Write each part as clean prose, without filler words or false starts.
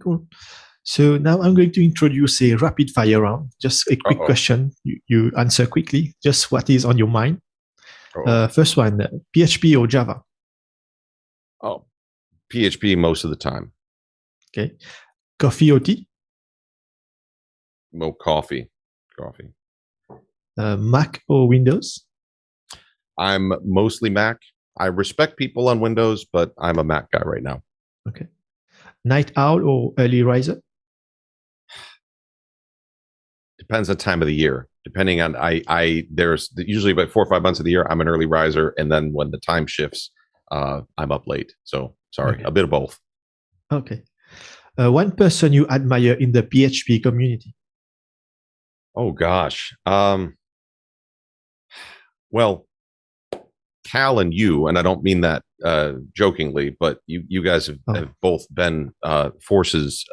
Cool. So now I'm going to introduce a rapid fire round. Just a quick Uh-oh. question. You answer quickly. Just what is on your mind. Uh-oh. First one, PHP or Java? Oh, PHP most of the time. Okay. Coffee or tea? No coffee. Mac or Windows? I'm mostly Mac. I respect people on Windows, but I'm a Mac guy right now. Okay. Night owl or early riser? Depends on time of the year. Depending on there's usually about 4 or 5 months of the year I'm an early riser, and then when the time shifts, I'm up late. So sorry, Okay. a bit of both. Okay. One person you admire in the PHP community? Oh gosh. Well, Cal and you, and I don't mean that jokingly, but you guys have both been forces.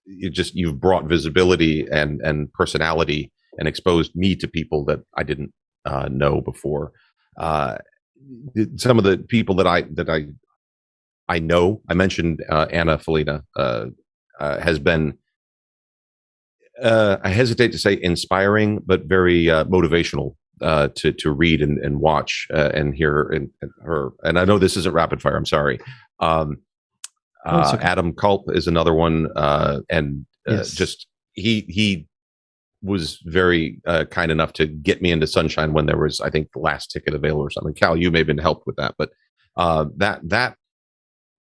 You've brought visibility and personality and exposed me to people that I didn't know before. Some of the people that I know, I mentioned Anna Felina, has been. I hesitate to say inspiring, but very motivational to read and watch and hear and her. And I know this isn't rapid fire. I'm sorry. Okay. Adam Culp is another one, and yes. Just he was very kind enough to get me into Sunshine when there was, I think, the last ticket available or something. Cal, you may have been helped with that, but that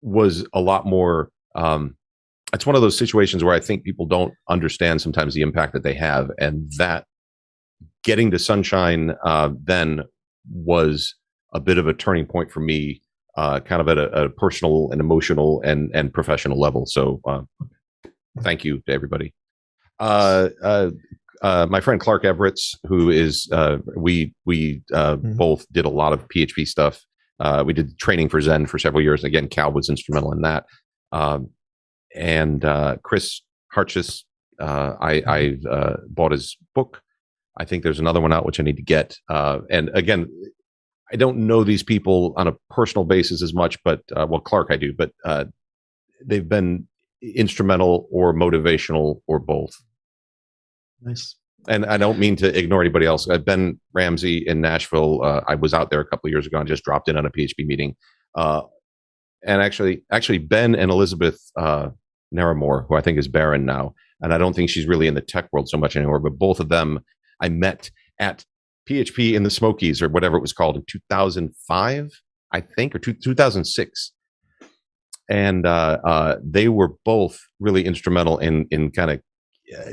was a lot more. It's one of those situations where I think people don't understand sometimes the impact that they have, and that getting to Sunshine then was a bit of a turning point for me, kind of at a personal and emotional and professional level. So thank you to everybody. My friend Clark Everetts, who is we both did a lot of PHP stuff. We did training for Zen for several years. And again, Cal was instrumental in that. And Chris Hartjes, I've bought his book. I think there's another one out which I need to get. And again, I don't know these people on a personal basis as much, but well, Clark I do, but they've been instrumental or motivational or both. Nice. And I don't mean to ignore anybody else. Ben Ramsey in Nashville, I was out there a couple of years ago and just dropped in on a PHP meeting. And actually Ben and Elizabeth Naramore, who I think is barren now, and I don't think she's really in the tech world so much anymore, but both of them I met at PHP in the Smokies or whatever it was called in 2005, I think, or 2006. And they were both really instrumental in kind of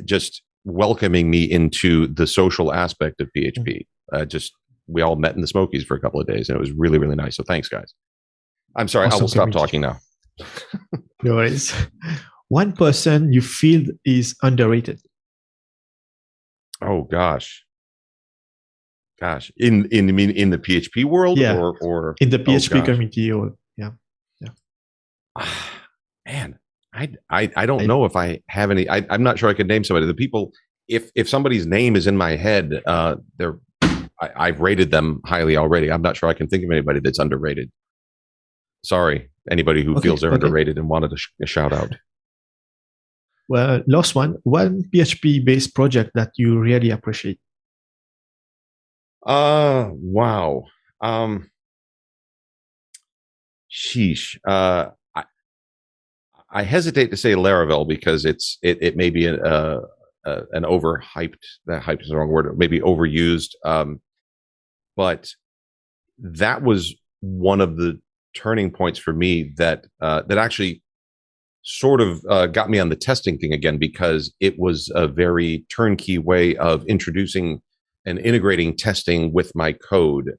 just welcoming me into the social aspect of PHP. We all met in the Smokies for a couple of days, and it was really, really nice. So thanks, guys. I'm sorry, awesome. I will stop talking now. No worries. One person you feel is underrated. Oh gosh. In the PHP world, yeah, or in the PHP community, or yeah. Man, I don't know if I have any. I'm not sure I could name somebody. The people, if somebody's name is in my head, I've rated them highly already. I'm not sure I can think of anybody that's underrated. Sorry, anybody who feels they're underrated and wanted a shout out. Well, last one PHP-based project that you really appreciate. Wow. Sheesh. I hesitate to say Laravel because it may be an overhyped. That hype is the wrong word. Maybe overused. But that was one of the turning points for me that actually sort of got me on the testing thing again, because it was a very turnkey way of introducing and integrating testing with my code.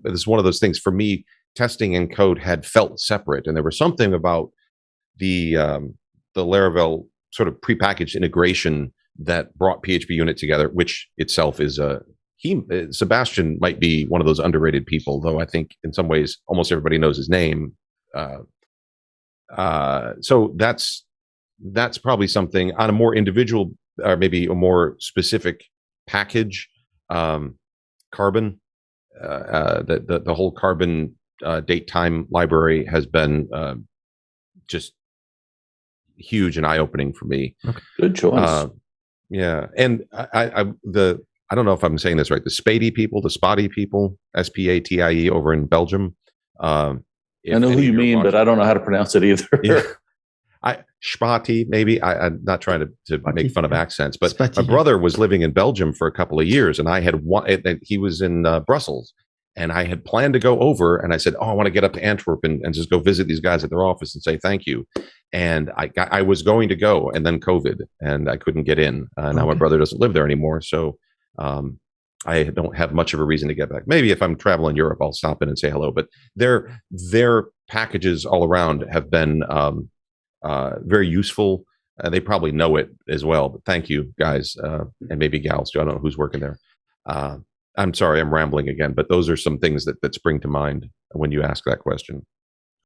This is one of those things for me. Testing and code had felt separate, and there was something about the Laravel sort of prepackaged integration that brought PHP unit together, which itself is Sebastian might be one of those underrated people, though I think in some ways almost everybody knows his name. So that's probably something on a more individual or maybe a more specific package. Carbon, the whole Carbon date time library has been huge and eye opening for me. Okay. Good choice. Yeah, and I don't know if I'm saying this right. The Spady people, the Spotty people, SPATIE over in Belgium. I know who you mean, but I don't know how to pronounce it either. Yeah. Spati, maybe. I'm not trying to make fun of accents, but Spati. My brother was living in Belgium for a couple of years, and he was in Brussels, and I had planned to go over, and I said, "Oh, I want to get up to Antwerp and just go visit these guys at their office and say thank you." And I was going to go, and then COVID, and I couldn't get in. Now my brother doesn't live there anymore, so I don't have much of a reason to get back. Maybe if I'm traveling Europe, I'll stop in and say hello. But their packages all around have been very useful. They probably know it as well. But thank you, guys, and maybe gals too. I don't know who's working there. I'm sorry, I'm rambling again, but those are some things that spring to mind when you ask that question.